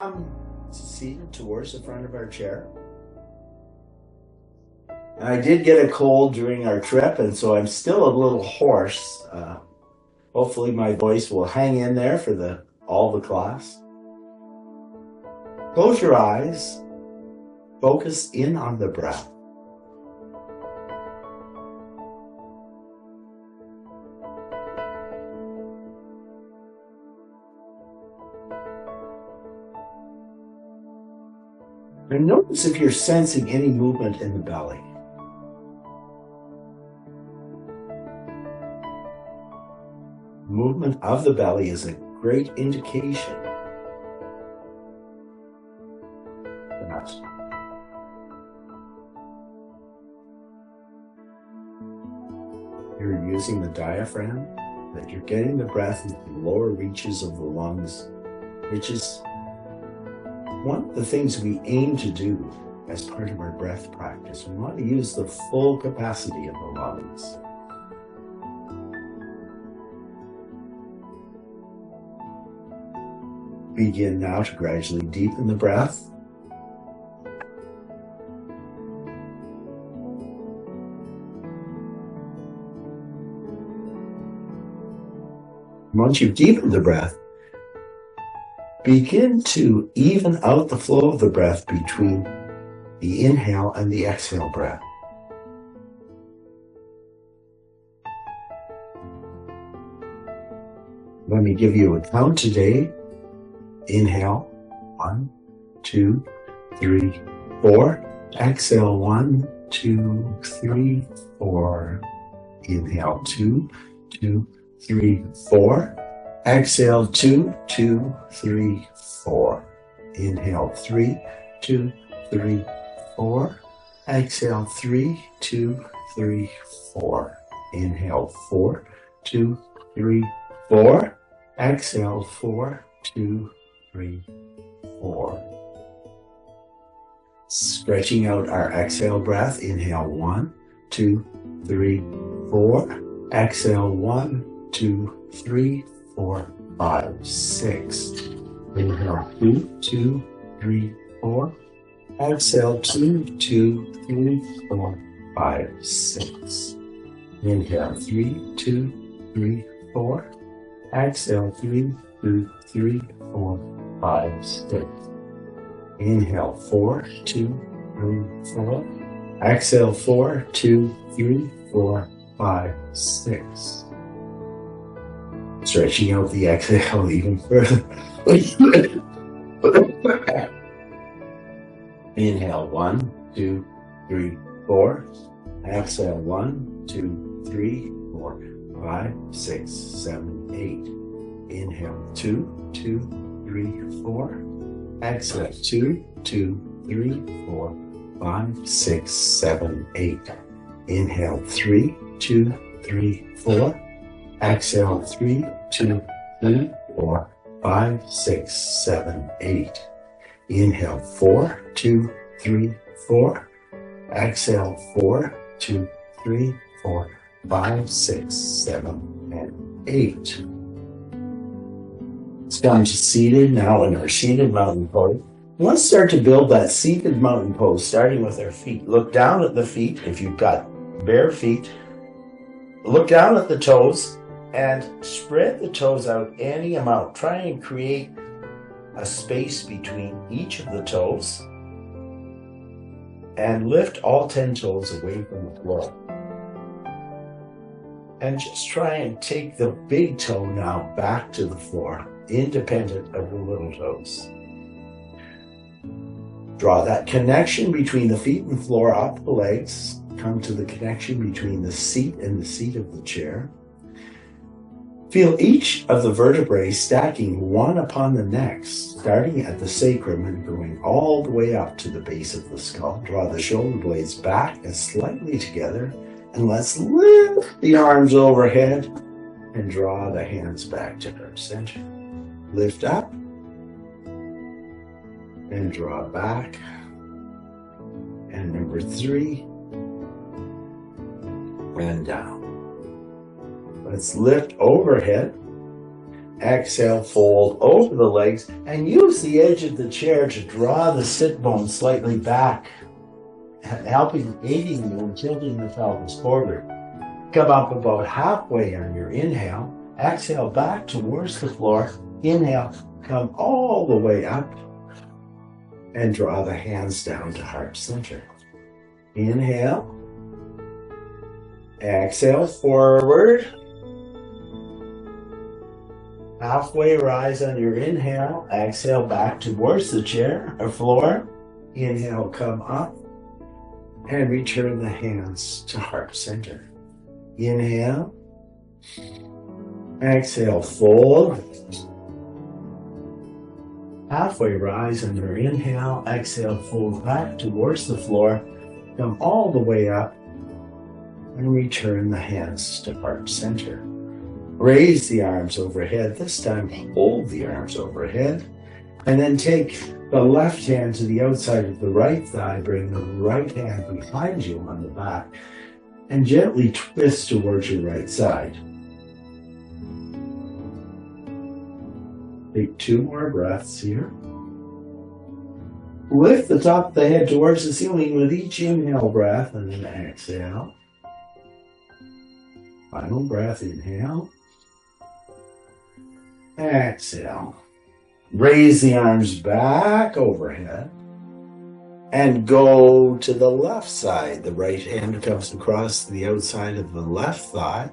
I'm seated towards the front of our chair. I did get a cold during our trip, and so I'm still a little hoarse. Hopefully, my voice will hang in there for all the class. Close your eyes, focus in on the breath. And notice if you're sensing any movement in the belly. Movement of the belly is a great indication that you're using the diaphragm, that you're getting the breath into the lower reaches of the lungs, which is one of the things we aim to do as part of our breath practice. We want to use the full capacity of the lungs. Begin now to gradually deepen the breath. Once you've deepened the breath, begin to even out the flow of the breath between the inhale and the exhale breath. Let me give you a count today. Inhale, 1, 2, 3, 4. Exhale, 1, 2, 3, 4. Inhale, 2, 2, 3, 4. Exhale, 2, 2, 3, 4. Inhale, 3, 2, 3, 4. Exhale, 3, 2, 3, 4. Inhale, 4, 2, 3, 4. Exhale, 4, 2, 3, 4. Stretching out our exhale breath. Inhale, 1, 2, 3, 4. Exhale, 1, 2, 3, 4, 5, 6. Inhale, 2, 2, 3, 4. Exhale, 2, 2, 3, 4, 5, 6. Inhale, 3, 2, 3, 4. Exhale, 3, 2, 3, 4, 5, 6. Inhale, 4, 2, 3, 4. Exhale, 4, 2, 3, 4, 5, 6. Stretching out the exhale even further. Inhale, 1, 2, 3, 4. Exhale, 1, 2, 3, 4, 5, 6, 7, 8. Inhale, 2, 2, 3, 4. Exhale, 2, 2, 3, 4, 5, 6, 7, 8. Inhale, 3, 2, 3, 4. Exhale, 3, 2, 3, 4, 5, 6, 7, 8. Inhale, 4, 2, 3, 4. Exhale, 4, 2, 3, 4, 5, 6, 7, and 8. It's down to seated now in our seated mountain pose. Let's start to build that seated mountain pose, starting with our feet. Look down at the feet. If you've got bare feet, look down at the toes and spread the toes out any amount. Try and create a space between each of the toes and lift all 10 toes away from the floor. And just try and take the big toe now back to the floor, independent of the little toes. Draw that connection between the feet and floor up the legs. Come to the connection between the seat and the seat of the chair. Feel each of the vertebrae stacking one upon the next, starting at the sacrum and going all the way up to the base of the skull. Draw the shoulder blades back and slightly together, and let's lift the arms overhead and draw the hands back to our center. Lift up and draw back. And number 3, and down. Let's lift overhead Exhale, fold over the legs and use the edge of the chair to draw the sit bone slightly back, aiding you in tilting the pelvis forward. Come up about halfway on your inhale. Exhale back towards the floor. Inhale, come all the way up and draw the hands down to heart center. Inhale. Exhale, forward. Halfway rise on your inhale. Exhale back towards the chair or floor. Inhale, come up and return the hands to heart center. Inhale. Exhale, fold. Halfway rise on your inhale. Exhale, fold back towards the floor. Come all the way up and return the hands to heart center. Raise the arms overhead. This time, hold the arms overhead. And then take the left hand to the outside of the right thigh. Bring the right hand behind you on the back. And gently twist towards your right side. Take 2 more breaths here. Lift the top of the head towards the ceiling with each inhale breath and then exhale. Final breath, inhale. Exhale. Raise the arms back overhead and go to the left side. The right hand comes across the outside of the left thigh.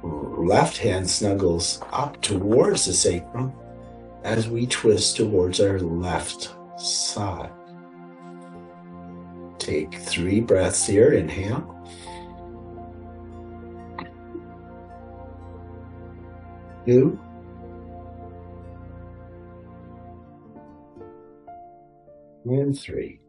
Left hand snuggles up towards the sacrum as we twist towards our left side. Take 3 breaths here. Inhale. Two. And 3.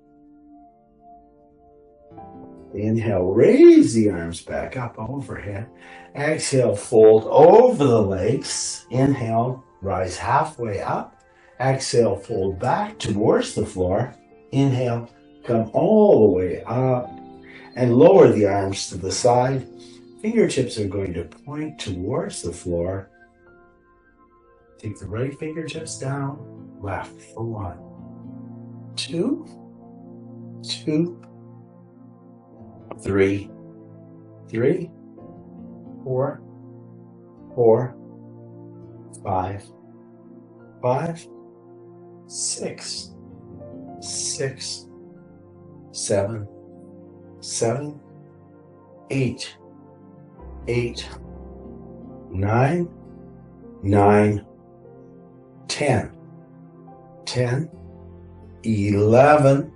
Inhale, raise the arms back up overhead. Exhale, fold over the legs. Inhale, rise halfway up. Exhale, fold back towards the floor. Inhale, come all the way up and lower the arms to the side. Fingertips are going to point towards the floor. Take the right fingertips down, left for 1, 2, 3, 4, 5, 6, 7, 8, 9, 10, 11,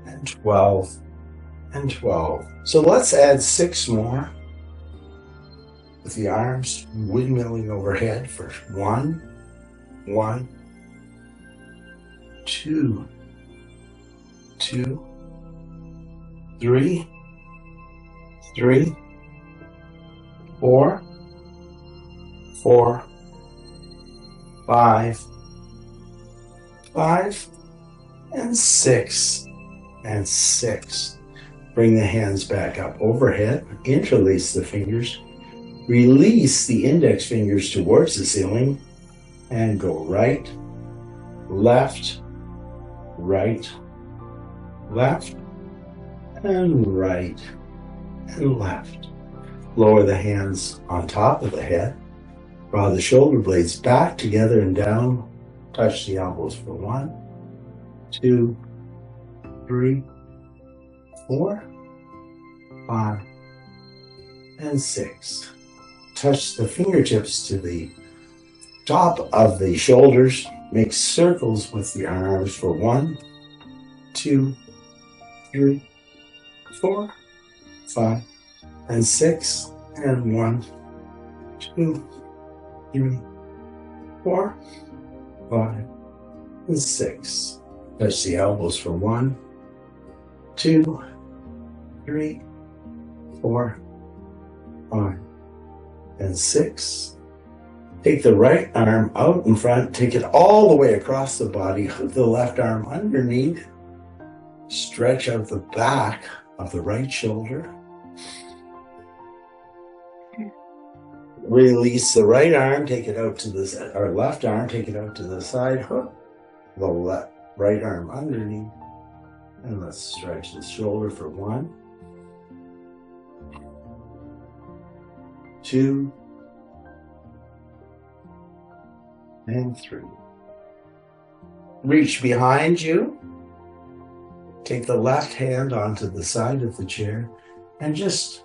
and 12, and 12. So let's add 6 more with the arms windmilling overhead for 1, 2, 3, 4, 5, and 6, and 6. Bring the hands back up overhead. Interlace the fingers. Release the index fingers towards the ceiling and go right, left, and right and left. Lower the hands on top of the head. Draw the shoulder blades back together and down. Touch the elbows for 1, 2, 3, 4, 5, and 6. Touch the fingertips to the top of the shoulders. Make circles with the arms for 1, 2, 3, 4, 5, and 6. And 1, 2, 3, 4, 5, and 6. Touch the elbows for 1, 2, 3, 4, 5, and 6. Take the right arm out in front. Take it all the way across the body. Hook the left arm underneath. Stretch out the back of the right shoulder. Release the right arm, take it out to the, or left arm, take it out to the side, hook the right arm underneath, and let's stretch the shoulder for 1, 2, and 3. Reach behind you, take the left hand onto the side of the chair, and just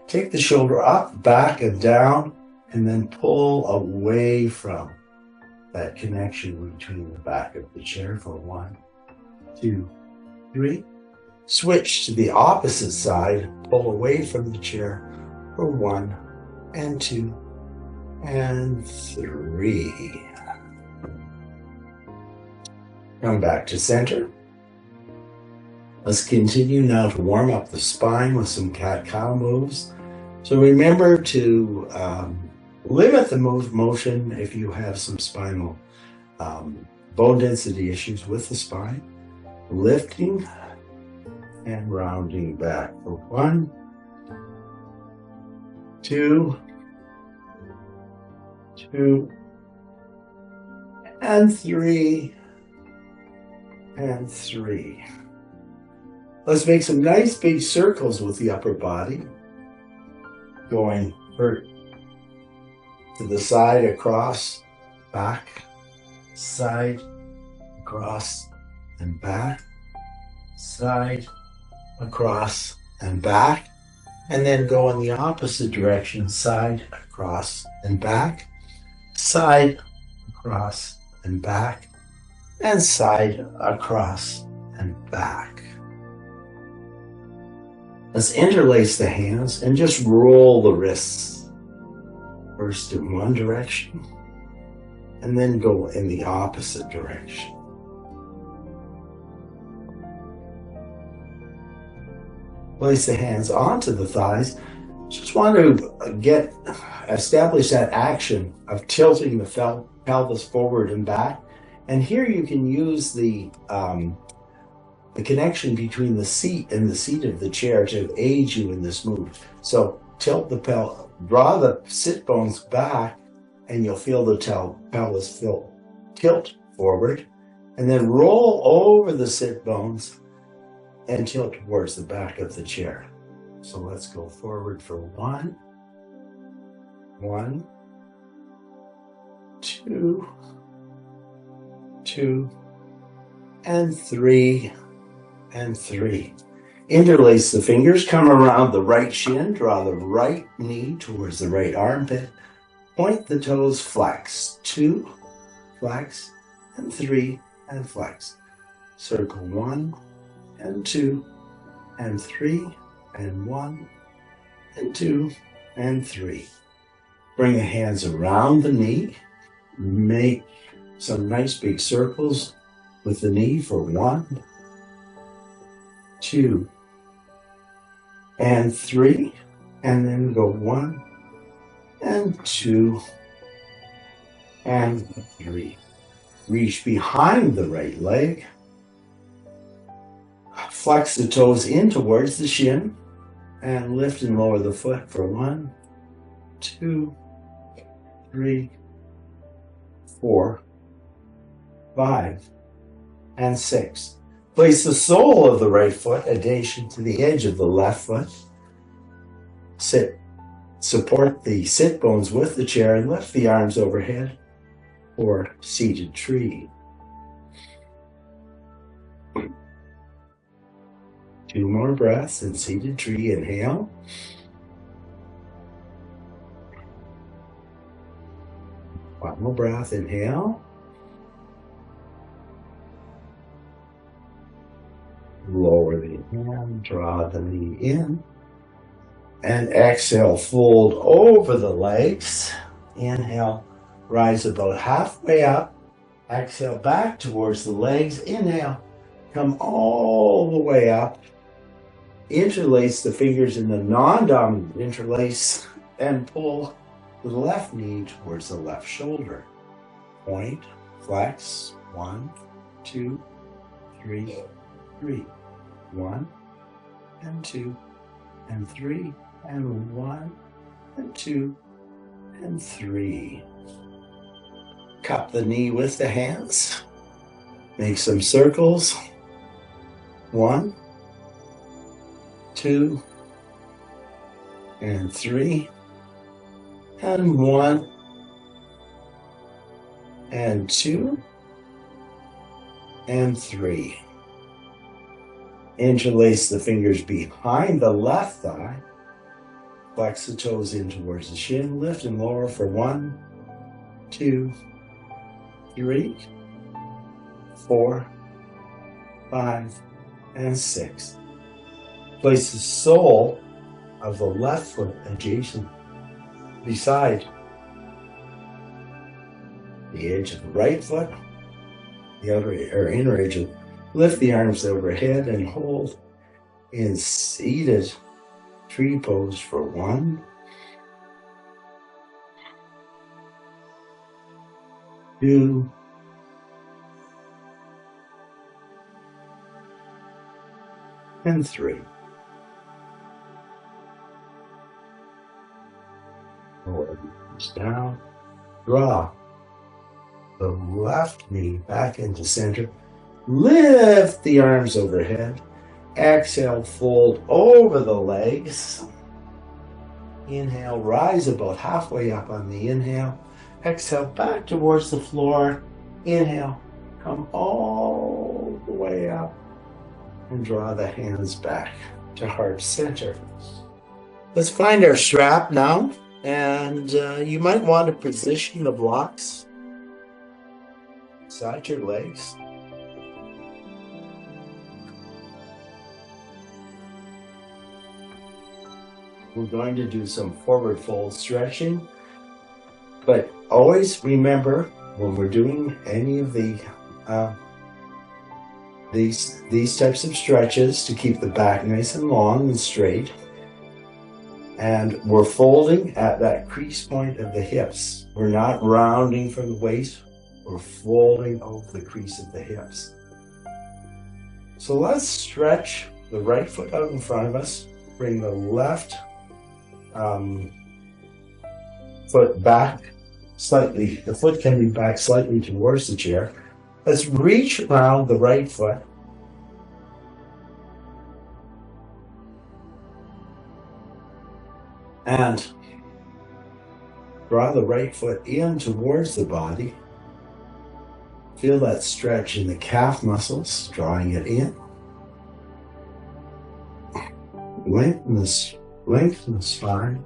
take the shoulder up, back, and down, and then pull away from that connection between the back of the chair for 1, 2, 3. Switch to the opposite side, pull away from the chair for 1, and 2, and 3. Come back to center. Let's continue now to warm up the spine with some cat-cow moves. So remember to limit the motion if you have some spinal bone density issues with the spine. Lifting and rounding back for 1, 2, 2, and 3, and 3. Let's make some nice big circles with the upper body, going to the side, across, back, side, across, and back, side, across, and back, and then go in the opposite direction, side, across, and back, side, across, and back, and side, across, and back. Let's interlace the hands and just roll the wrists. First in one direction, and then go in the opposite direction. Place the hands onto the thighs. Just want to establish that action of tilting the pelvis forward and back. And here you can use the connection between the seat and the seat of the chair to aid you in this move. So tilt the pelvis, draw the sit bones back, and you'll feel the pelvis tilt forward, and then roll over the sit bones and tilt towards the back of the chair. So let's go forward for 1, 2, 2, and 3, and 3. Interlace the fingers, come around the right shin, draw the right knee towards the right armpit, point the toes, flex, 2, flex, and 3, and flex. Circle 1, and 2, and 3, and 1, and 2, and 3. Bring the hands around the knee, make some nice big circles with the knee for 1, 2, and 3, and then go 1, and 2, and 3. Reach behind the right leg. Flex the toes in towards the shin, and lift and lower the foot for 1, 2, 3, 4, 5, and 6. Place the sole of the right foot adjacent to the edge of the left foot. Support the sit bones with the chair and lift the arms overhead for seated tree. 2 more breaths in seated tree. Inhale. One more breath. Inhale. Lower the hand, draw the knee in, and exhale, fold over the legs. Inhale, rise about halfway up. Exhale, back towards the legs. Inhale, come all the way up. Interlace the fingers in the non-dominant interlace and pull the left knee towards the left shoulder. Point, flex, 1, 2, 3, 3. 1, and 2, and 3, and 1, and 2, and 3. Cup the knee with the hands. Make some circles. 1, 2, and 3. And 1, and 2, and 3. Interlace the fingers behind the left thigh. Flex the toes in towards the shin. Lift and lower for 1, 2, 3, 4, 5, and 6. Place the sole of the left foot adjacent beside the edge of the right foot, the outer or inner edge of. Lift the arms overhead and hold in seated tree pose for 1, 2, and 3. Lower the knees down. Draw the left knee back into center. Lift the arms overhead. Exhale, fold over the legs. Inhale, rise about halfway up on the inhale. Exhale, back towards the floor. Inhale, come all the way up and draw the hands back to heart center. Let's find our strap now, and you might want to position the blocks beside your legs. We're going to do some forward fold stretching, but always remember when we're doing any of the these types of stretches to keep the back nice and long and straight. And we're folding at that crease point of the hips. We're not rounding from the waist. We're folding over the crease of the hips. So let's stretch the right foot out in front of us. Bring the left foot back slightly. The foot can be back slightly towards the chair. Let's reach around the right foot. And draw the right foot in towards the body. Feel that stretch in the calf muscles, drawing it in. Lengthen the spine.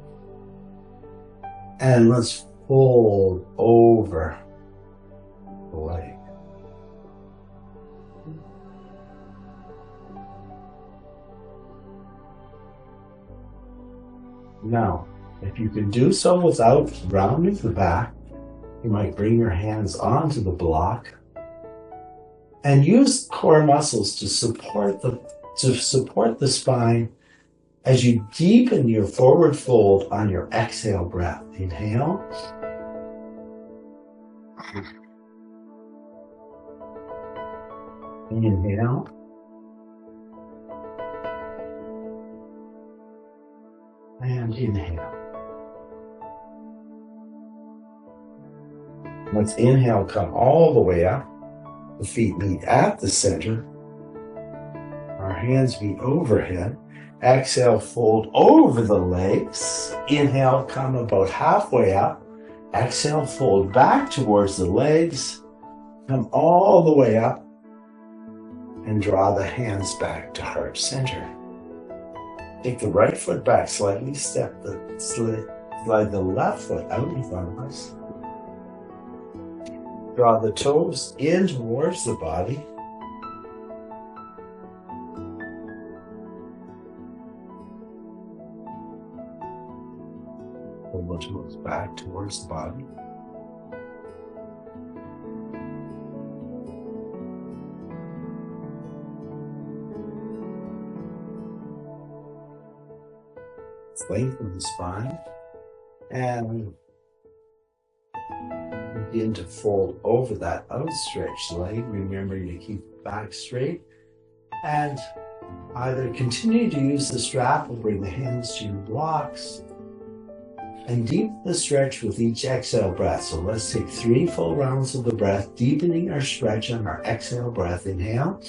And let's fold over the leg. Now, if you can do so without rounding the back, you might bring your hands onto the block and use core muscles to support the spine as you deepen your forward fold on your exhale breath. Inhale. Inhale. And inhale. Let's inhale, come all the way up. The feet meet at the center. Our hands meet overhead. Exhale, fold over the legs. Inhale, come about halfway up. Exhale, fold back towards the legs. Come all the way up and draw the hands back to heart center. Take the right foot back slightly, slide the left foot out in front of us. Draw the toes in towards the body. Pull the toes back towards the body. Lengthen the spine and begin to fold over that outstretched leg, remembering to keep the back straight, and either continue to use the strap or bring the hands to your blocks, And deepen the stretch with each exhale breath. So let's take 3 full rounds of the breath, deepening our stretch on our exhale breath. Inhale.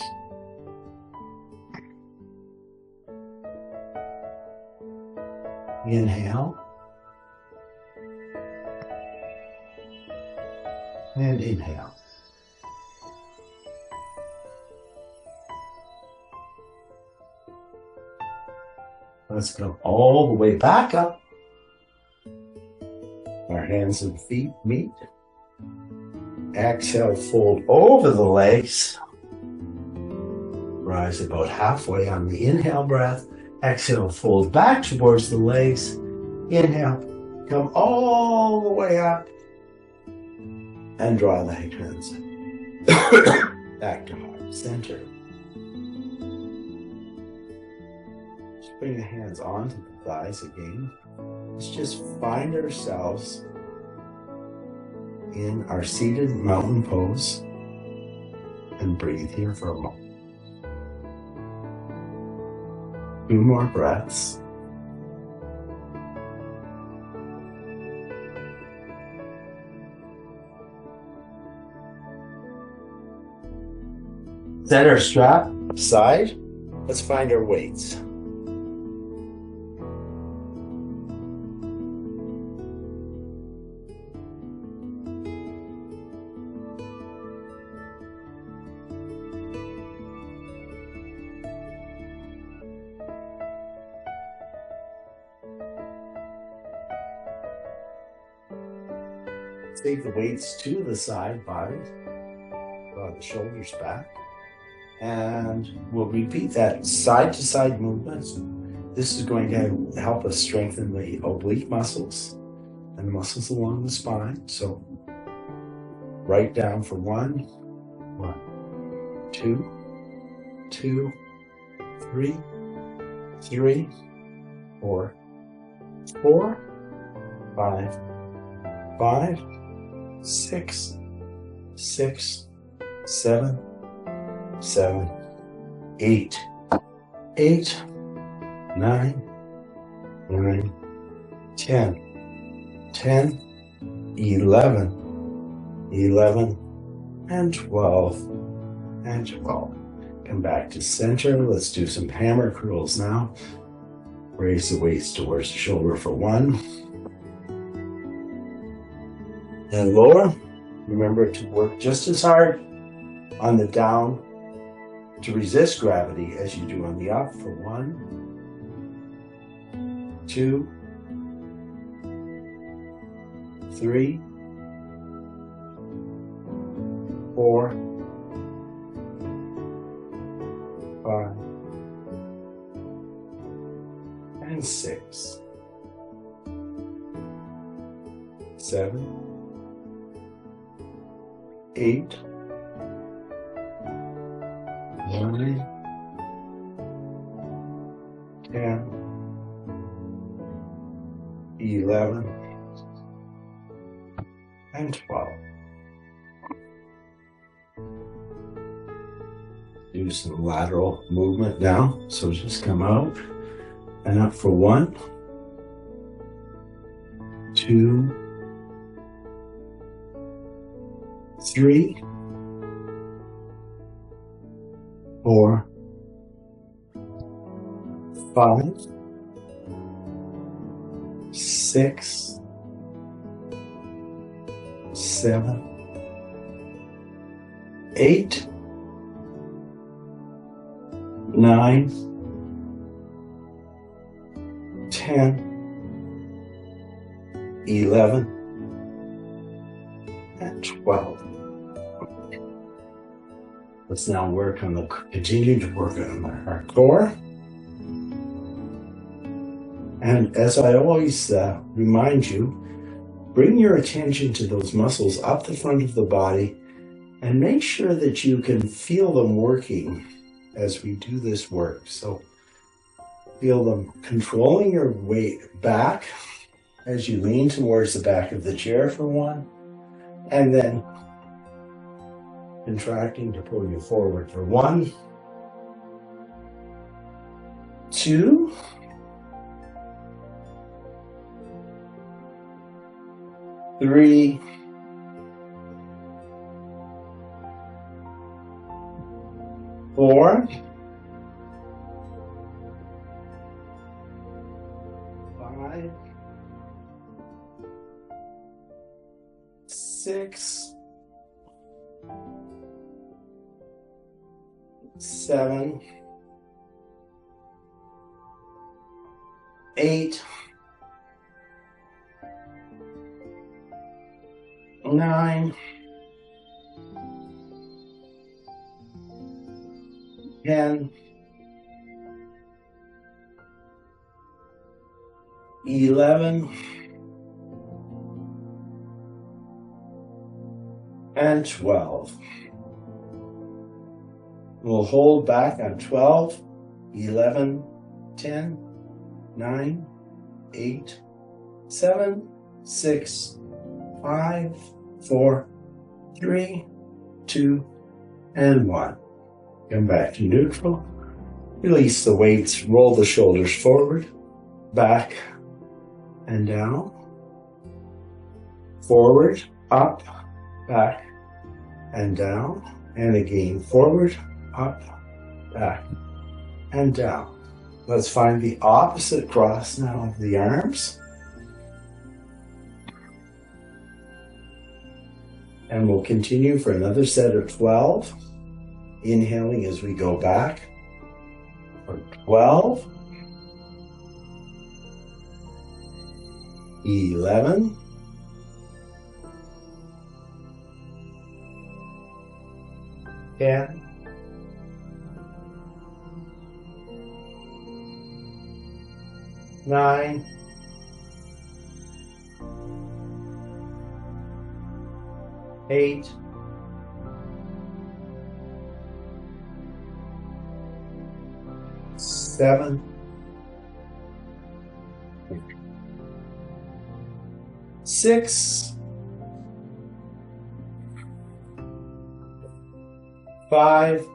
Inhale. And inhale. Let's come all the way back up. Our hands and feet meet. Exhale, fold over the legs. Rise about halfway on the inhale breath. Exhale, fold back towards the legs. Inhale, come all the way up. And draw the hands back to heart center. Just bring the hands onto the thighs again. Let's just find ourselves in our seated mountain pose and breathe here for a moment. 2 more breaths. Set our strap aside. Let's find our weights. Take the weights to the side body, draw the shoulders back, and we'll repeat that side to side movement. This is going to help us strengthen the oblique muscles and the muscles along the spine. So write down for 1, 1, 2, 2, 3, 3, 4, 4, 5, 5, 6, 6, 7, 7, 8, 8, 9, 9, 10, 10, 11, 11, and 12, and 12. Come back to center. Let's do some hammer curls now. Raise the weights towards the shoulder for 1. And lower. Remember to work just as hard on the down to resist gravity as you do on the up for 1, 2, 3, 4, 5, and 6, 7, 8, 9, 10, 11, and 12. Do some lateral movement now. So just come out and up for 1, 2, 3, 4, 5, 6, 7, 8, 9, 10, 11, and 12. Let's now continue to work on our core. And as I always remind you, bring your attention to those muscles up the front of the body and make sure that you can feel them working as we do this work. So feel them controlling your weight back as you lean towards the back of the chair for 1, and then contracting to pull you forward for 1, 2, 3, 4, 5, 6, 7, 8, 9, 10, 11, and 12. We'll hold back on 12, 11, 10, 9, 8, 7, 6, 5, 4, 3, 2, and 1. Come back to neutral. Release the weights, roll the shoulders forward, back, and down. Forward, up, back, and down. And again, forward, up, back, and down. Let's find the opposite cross now of the arms. And we'll continue for another set of 12. Inhaling as we go back for 12, 11, 10, 9, 8, 7, 6, 5,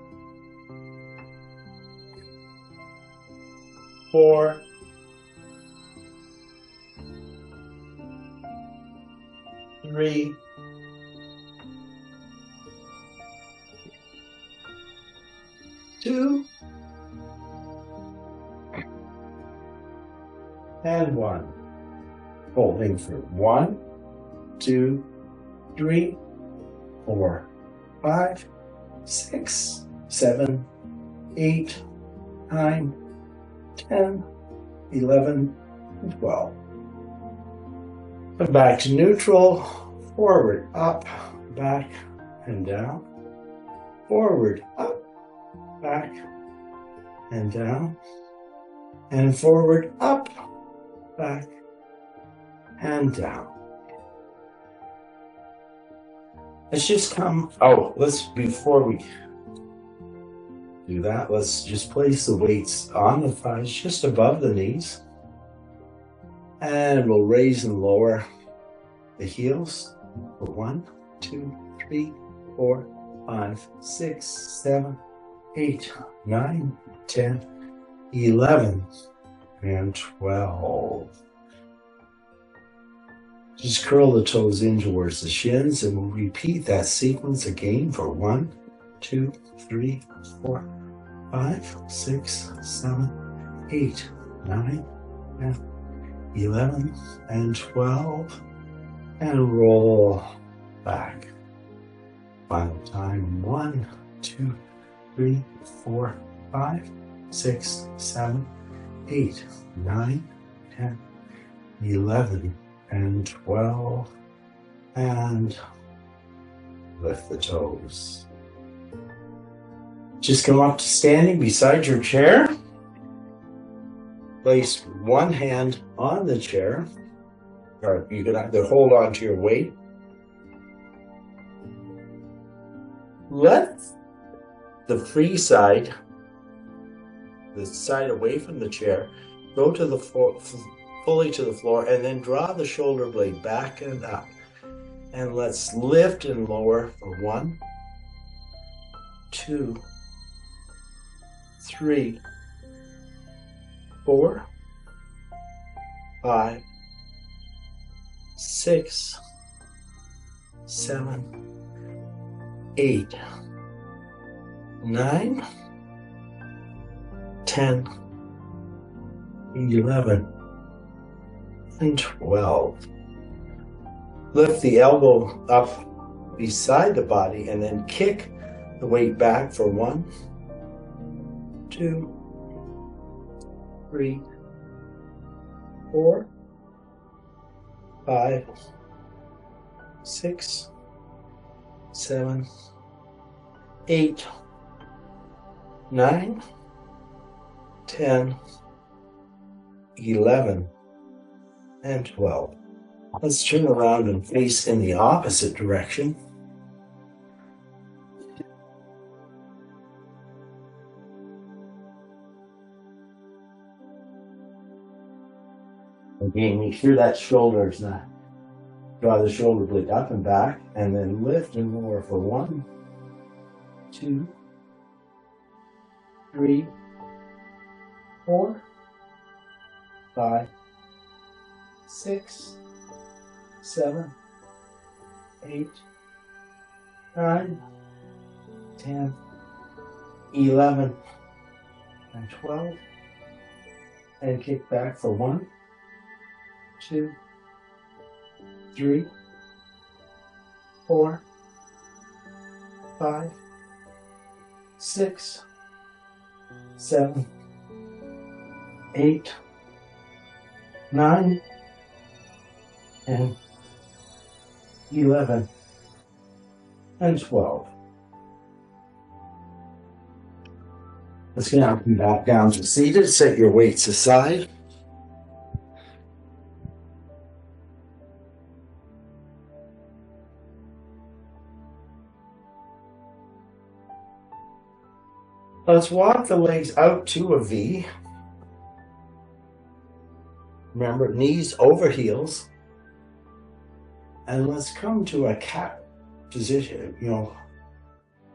4, 3, 2, and 1. Holding for 1, 2, 3, 4, 5, 6, 7, 8, 9, 10, 11, and 12. Come back to neutral. Forward, up, back, and down. Forward, up, back, and down. And forward, up, back, and down. Let's just before we do that, let's just place the weights on the thighs just above the knees. And we'll raise and lower the heels for 1, 2, 3, 4, 5, 6, 7, 8, 9, 10, 11, and 12. Just curl the toes in towards the shins, and we'll repeat that sequence again for 1, 2, 3, 4, 5, 6, 7, 8, 9, 10, 11, and 12. And roll back. Final time. 1, 2, 3, 4, 5, 6, 7, 8, 9, 10, 11, and 12. And lift the toes. Just come up to standing beside your chair. Place one hand on the chair, or you can either hold on to your weight. Let the free side, the side away from the chair, go to the floor, fully to the floor, and then draw the shoulder blade back and up. And let's lift and lower for 1, 2, 3, 4, 5, 6, 7, 8, 9, 10, 11, and 12. Lift the elbow up beside the body and then kick the weight back for 1, 2, 3, 4, 5, 6, 7, 8, 9, 10, 11, and 12. Let's turn around and face in the opposite direction. Again, make sure that shoulder is not. Draw the shoulder blade up and back, and then lift and lower for 1, 2, 3, 4, 5, 6, 7, 8, 9, 10, 11, and 12. And kick back for 1, 2, 3, 4, 5, 6, 7, 8, 9, and 11, and 12. Let's now come back down to seated. Set your weights aside. Let's walk the legs out to a V. Remember, knees over heels. And let's come to a cat position,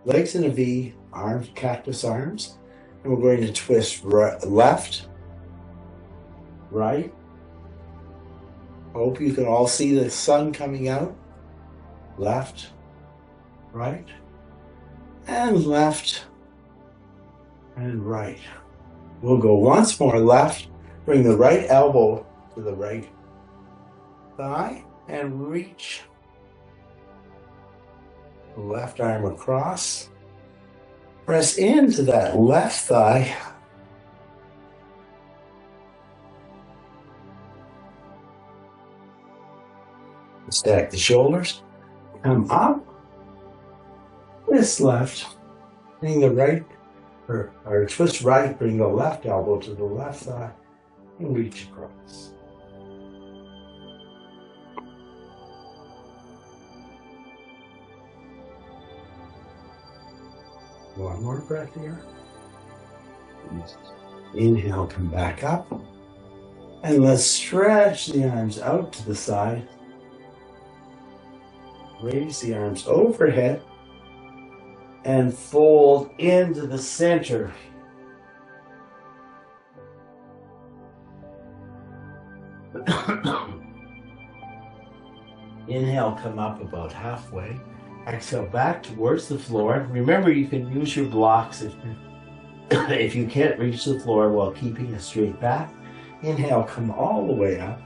legs in a V, arms, cactus arms. And we're going to twist left, right. Hope you can all see the sun coming out. Left, right, and left, and right. We'll go once more left. Bring the right elbow to the right thigh and reach the left arm across. Press into that left thigh. Stack the shoulders. Come up. Twist left. Bring the right, or twist right. Bring the left elbow to the left thigh and reach across. One more breath here. Inhale, come back up. And let's stretch the arms out to the side. Raise the arms overhead and fold into the center. Inhale, come up about halfway. Exhale back towards the floor. Remember, you can use your blocks if you can't reach the floor while keeping a straight back. Inhale, come all the way up.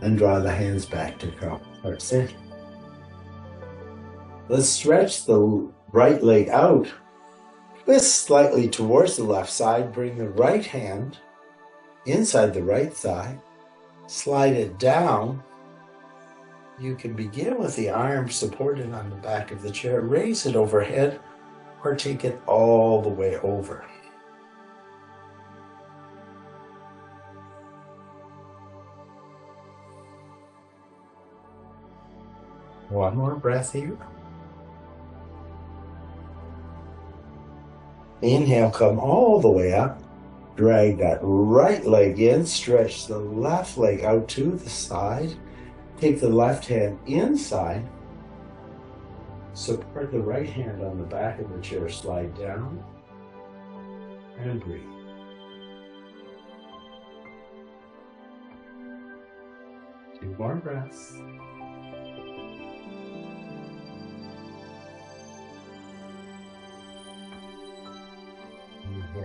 And draw the hands back to heart center. Let's stretch the right leg out. Twist slightly towards the left side. Bring the right hand inside the right thigh. Slide it down. You can begin with the arm supported on the back of the chair. Raise it overhead or take it all the way over. One more breath here. Inhale, come all the way up. Drag that right leg in. Stretch the left leg out to the side. Take the left hand inside. Support the right hand on the back of the chair. Slide down. And breathe. Two more breaths.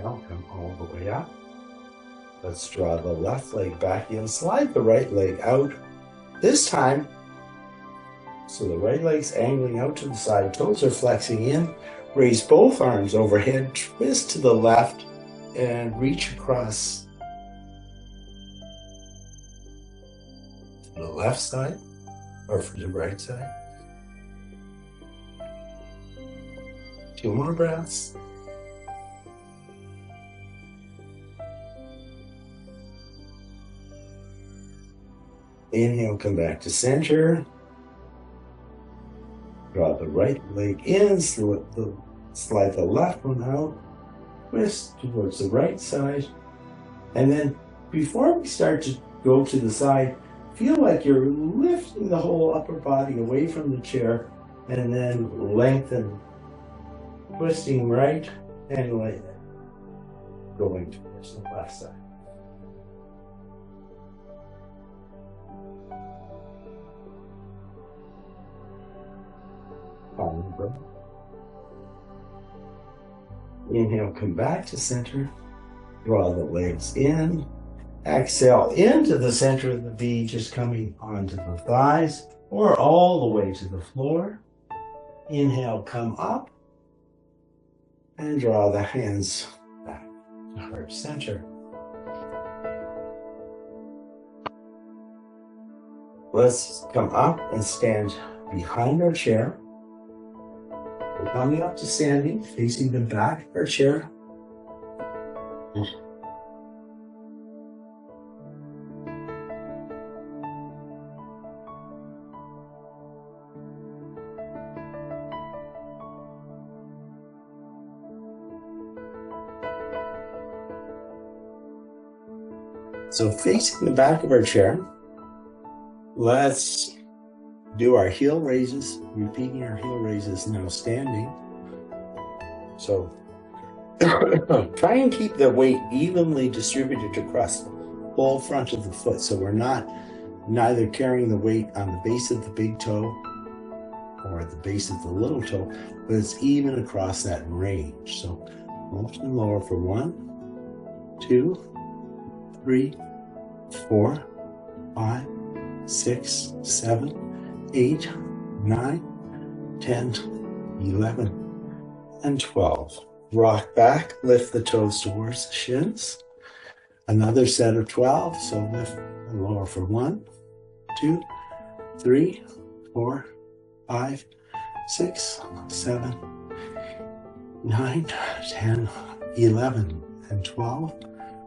Inhale, come all the way up. Let's draw the left leg back in, slide the right leg out. This time, so the right leg's angling out to the side, toes are flexing in. Raise both arms overhead, twist to the left, and reach across to the left side, or for the right side. 2 more breaths. Inhale, come back to center. Draw the right leg in, slide the left one out, twist towards the right side. And then before we start to go to the side, feel like you're lifting the whole upper body away from the chair and then lengthen, twisting right and left, going towards the left side. Inhale, come back to center. Draw the legs in. Exhale into the center of the V, just coming onto the thighs or all the way to the floor. Inhale, come up and draw the hands back to heart center. Let's come up and stand behind our chair. We're coming up to standing, facing the back of our chair. So facing the back of our chair, let's do our heel raises, repeating our heel raises now standing. So try and keep the weight evenly distributed across the whole front of the foot. So we're neither carrying the weight on the base of the big toe or the base of the little toe, but it's even across that range. So lift and lower for 1, 2, 3, 4, 5, 6, 7, 8, 9, 10, 11, and 12. Rock back, lift the toes towards the shins. Another set of 12, so lift and lower for 1, 2, 3, 4, 5, 6, 7, 9, 10, 11, and 12.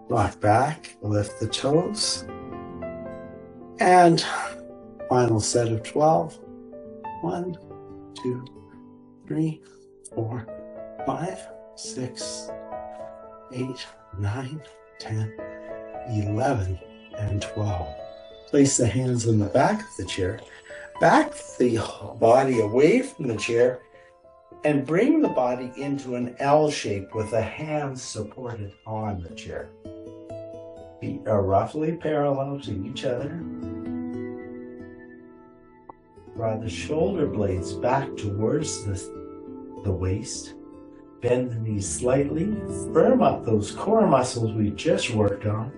Rock back, lift the toes. And final set of 12. 1, 2, 3, 4, 5, 6, 8, 9, 10, 11, and 12. Place the hands on the back of the chair. Back the body away from the chair and bring the body into an L shape with the hands supported on the chair. Feet are roughly parallel to each other. Draw the shoulder blades back towards the waist. Bend the knees slightly. Firm up those core muscles we just worked on.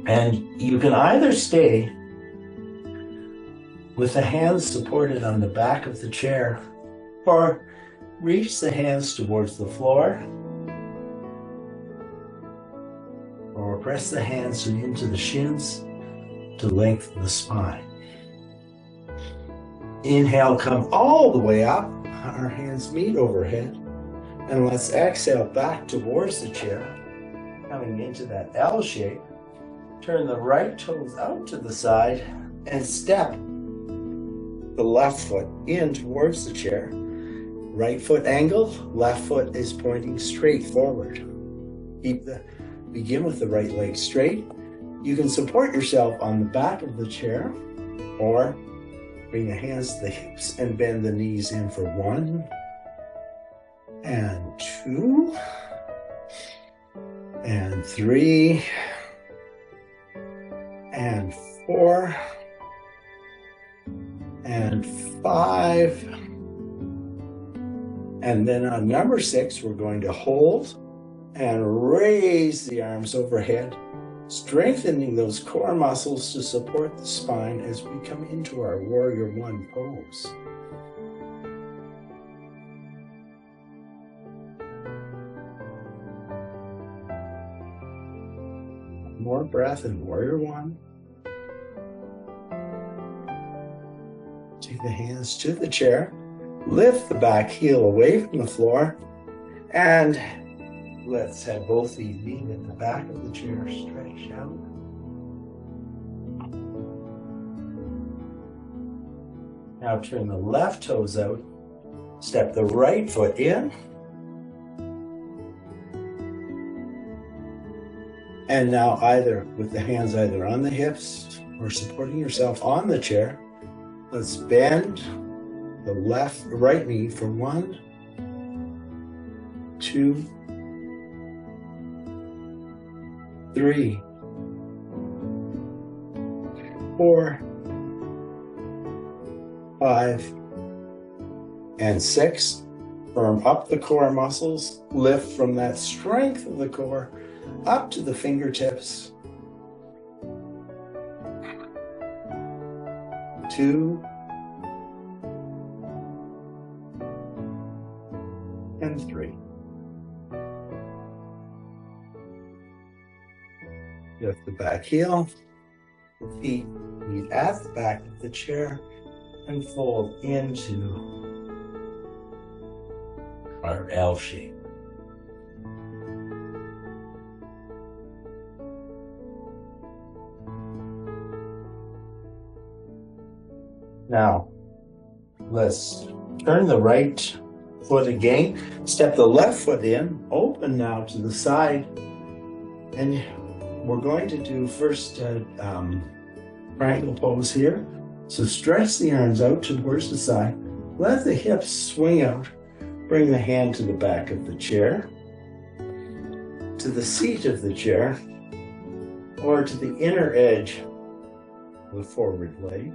And you can either stay with the hands supported on the back of the chair or reach the hands towards the floor or press the hands into the shins to lengthen the spine. Inhale, come all the way up. Our hands meet overhead. And let's exhale back towards the chair, coming into that L shape. Turn the right toes out to the side and step the left foot in towards the chair. Right foot angled, left foot is pointing straight forward. Begin with the right leg straight. You can support yourself on the back of the chair or bring the hands to the hips and bend the knees in for 1 and 2 and 3 and 4 and 5 And then on number 6, we're going to hold and raise the arms overhead, strengthening those core muscles to support the spine as we come into our Warrior One pose. More breath in Warrior One. Take the hands to the chair, lift the back heel away from the floor, and let's have both feet meet at the back of the chair, stretch out. Now turn the left toes out, step the right foot in, and now either with the hands either on the hips or supporting yourself on the chair, let's bend the right knee for 1, 2, 3, 4, 5, and 6. Firm up the core muscles, lift from that strength of the core up to the fingertips. 2 and 3. Lift the back heel, the feet meet at the back of the chair, and fold into our L shape. Now, let's turn the right foot again, step the left foot in, open now to the side, and we're going to do first triangle pose here. So stretch the arms out towards the side, let the hips swing out, bring the hand to the back of the chair, to the seat of the chair, or to the inner edge of the forward leg.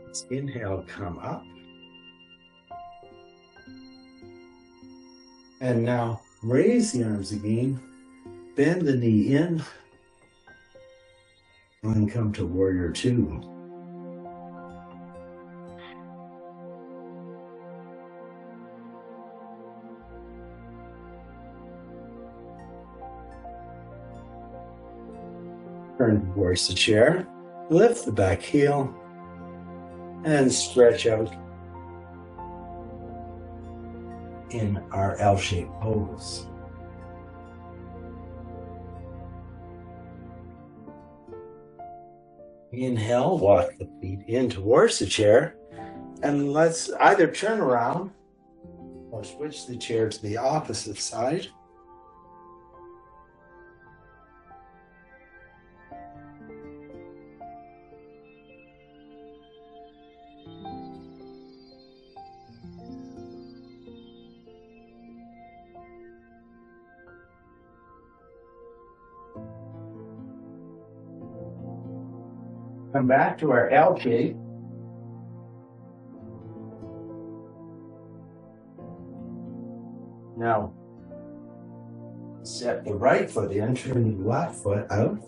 Let's inhale, come up. And now raise the arms again, bend the knee in, and come to Warrior Two. Turn towards the chair, lift the back heel, and stretch out in our L-shaped pose. Inhale, walk the feet in towards the chair, and let's either turn around or switch the chair to the opposite side. Come back to our L shape. Now, step the right foot in, turn the left foot out.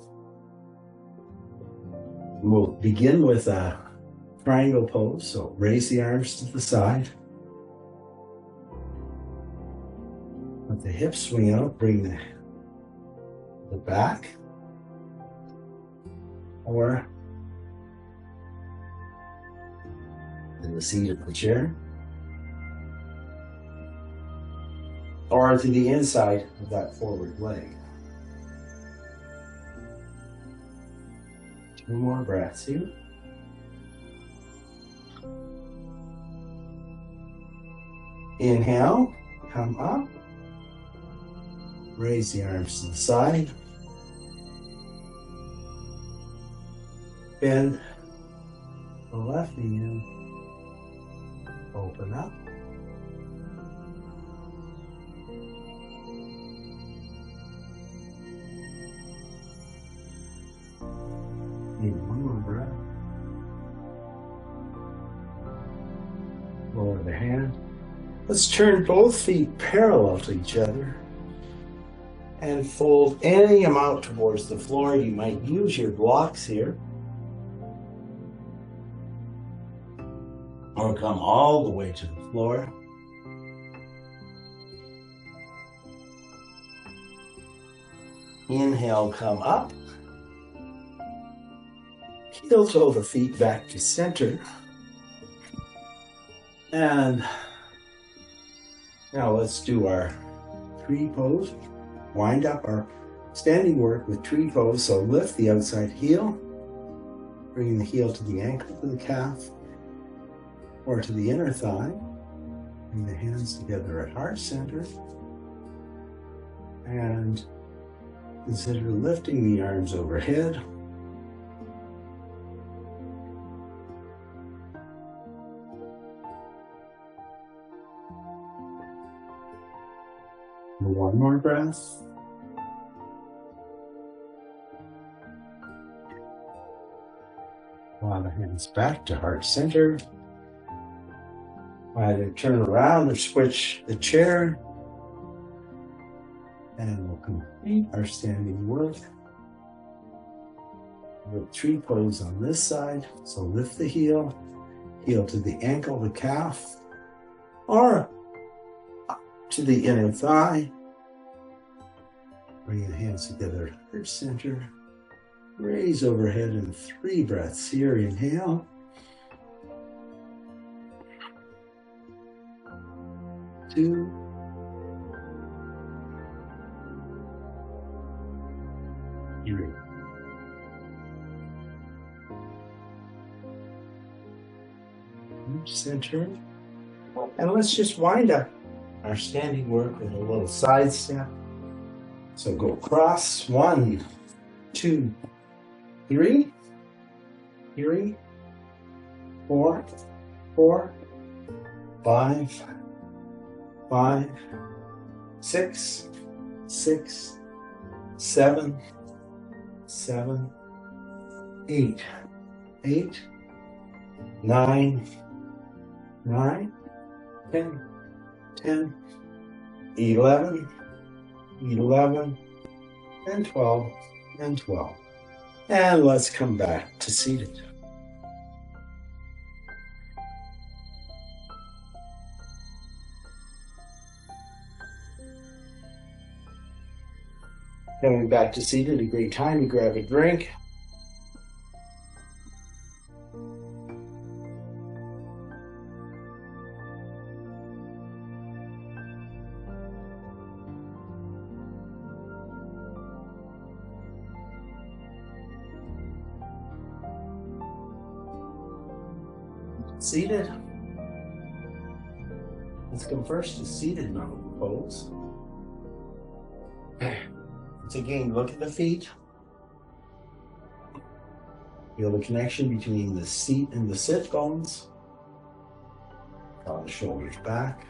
We'll begin with a triangle pose, so raise the arms to the side. Let the hips swing out, bring the back, or in the seat of the chair, or to the inside of that forward leg. 2 more breaths here. Inhale, come up, raise the arms to the side, bend the left knee in, open up. breath. Lower the hand. Let's turn both feet parallel to each other and fold any amount towards the floor. You might use your blocks here, or come all the way to the floor. Inhale, come up. Heel toe the feet back to center. And now let's do our tree pose. Wind up our standing work with tree pose. So lift the outside heel, bringing the heel to the ankle, to the calf, or to the inner thigh. Bring the hands together at heart center. And consider lifting the arms overhead. One more breath. Draw the hands back to heart center. Either turn around or switch the chair. And we'll complete our standing work with tree pose on this side. So lift the heel, heel to the ankle, the calf, or up to the inner thigh. Bring the hands together at heart center. Raise overhead in 3 breaths here. Inhale. 2. 3. Center. And let's just wind up our standing work with a little side step. So go across. 1, 2, 3. 3, 4, 4, 5, 5, 6, 6, 7, 7, 8, 8, 9, 9, 10, 10, 11, 11, and 12, and 12. And let's come back to seated. Coming back to seated, a great time to grab a drink. Seated. Let's go first to seated mountain pose. Once again, look at the feet. Feel the connection between the seat and the sit bones. Draw the shoulders back.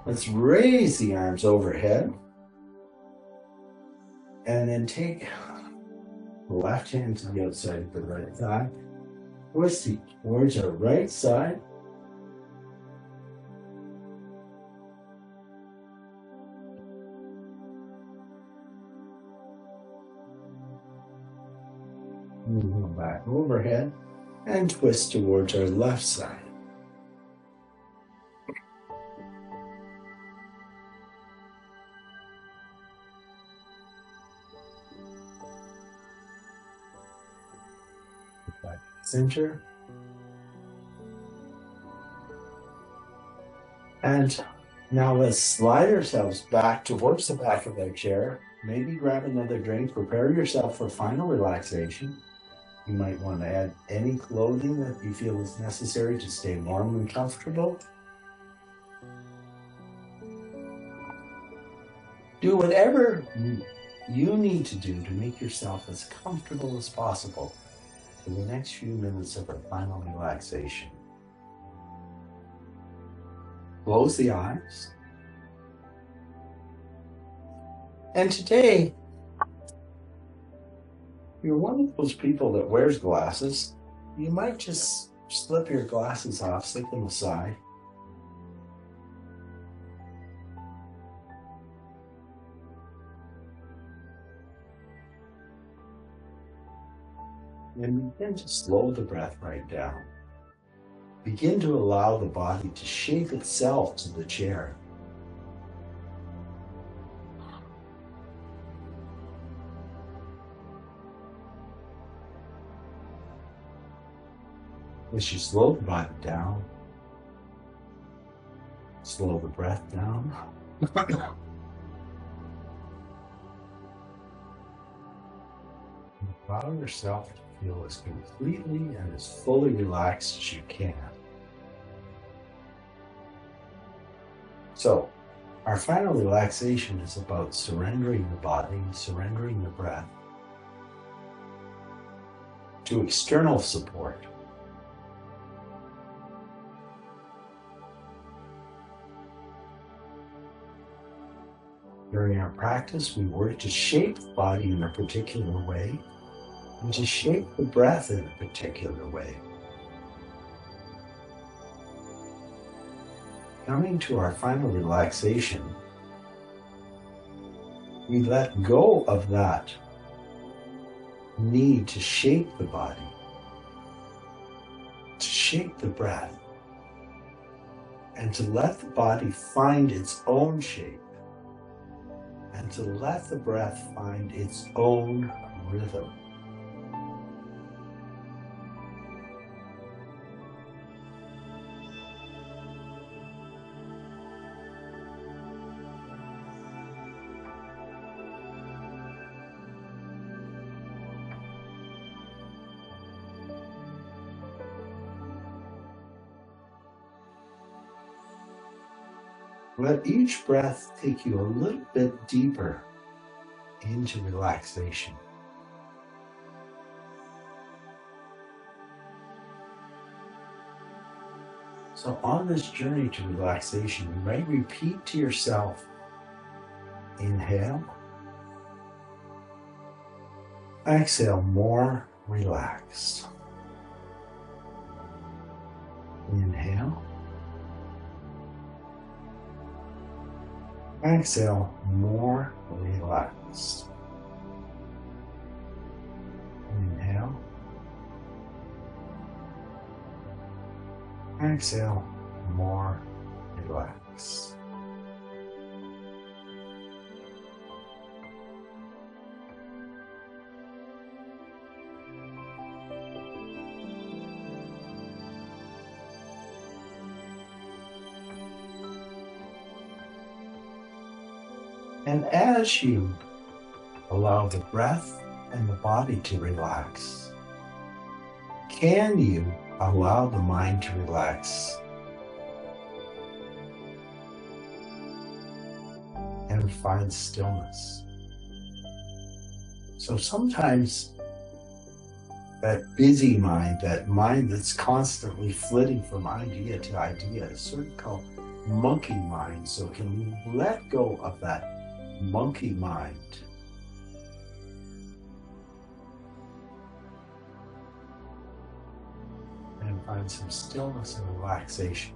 Let's raise the arms overhead. And then take the left hand to the outside of the right thigh. Twist it towards our right side. Move back overhead and twist towards our left side. Back center. And now let's slide ourselves back towards the back of our chair. Maybe grab another drink. Prepare yourself for final relaxation. You might want to add any clothing that you feel is necessary to stay warm and comfortable. Do whatever you need to do to make yourself as comfortable as possible for the next few minutes of our final relaxation. Close the eyes. And today, you're one of those people that wears glasses, you might just slip your glasses off, slip them aside. And begin to slow the breath right down. Begin to allow the body to shape itself to the chair. As you slow the body down, slow the breath down. Allow yourself to feel as completely and as fully relaxed as you can. So, our final relaxation is about surrendering the body, surrendering the breath to external support. During our practice, we work to shape the body in a particular way and to shape the breath in a particular way. Coming to our final relaxation, we let go of that need to shape the body, to shape the breath, and to let the body find its own shape, and to let the breath find its own rhythm. Let each breath take you a little bit deeper into relaxation. So on this journey to relaxation, you might repeat to yourself, inhale, exhale, more relaxed. Inhale, exhale, more relaxed. Inhale, exhale, more relaxed. And as you allow the breath and the body to relax, can you allow the mind to relax and find stillness? So sometimes that busy mind, that mind that's constantly flitting from idea to idea, is sort of called monkey mind. So can we let go of that monkey mind and find some stillness and relaxation?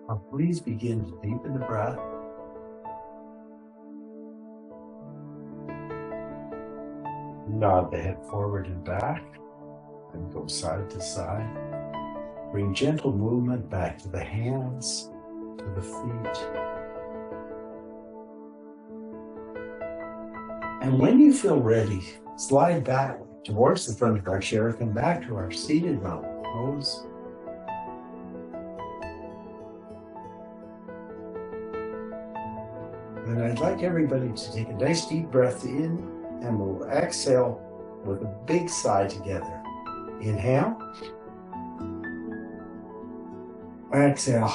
Now please begin to deepen the breath. Nod the head forward and back, and go side to side. Bring gentle movement back to the hands, to the feet. And when you feel ready, slide back towards the front of our chair, come back to our seated mountain pose. And I'd like everybody to take a nice deep breath in, and we'll exhale with a big sigh together. Inhale. Exhale.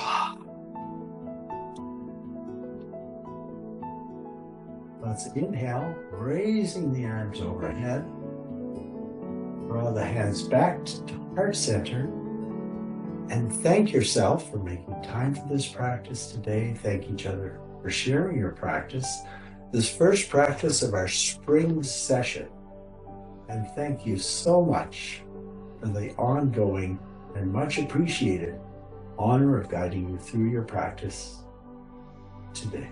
Let's inhale, raising the arms overhead. Draw the hands back to heart center. And thank yourself for making time for this practice today. Thank each other for sharing your practice, this first practice of our spring session. And thank you so much for the ongoing and much appreciated honor of guiding you through your practice today.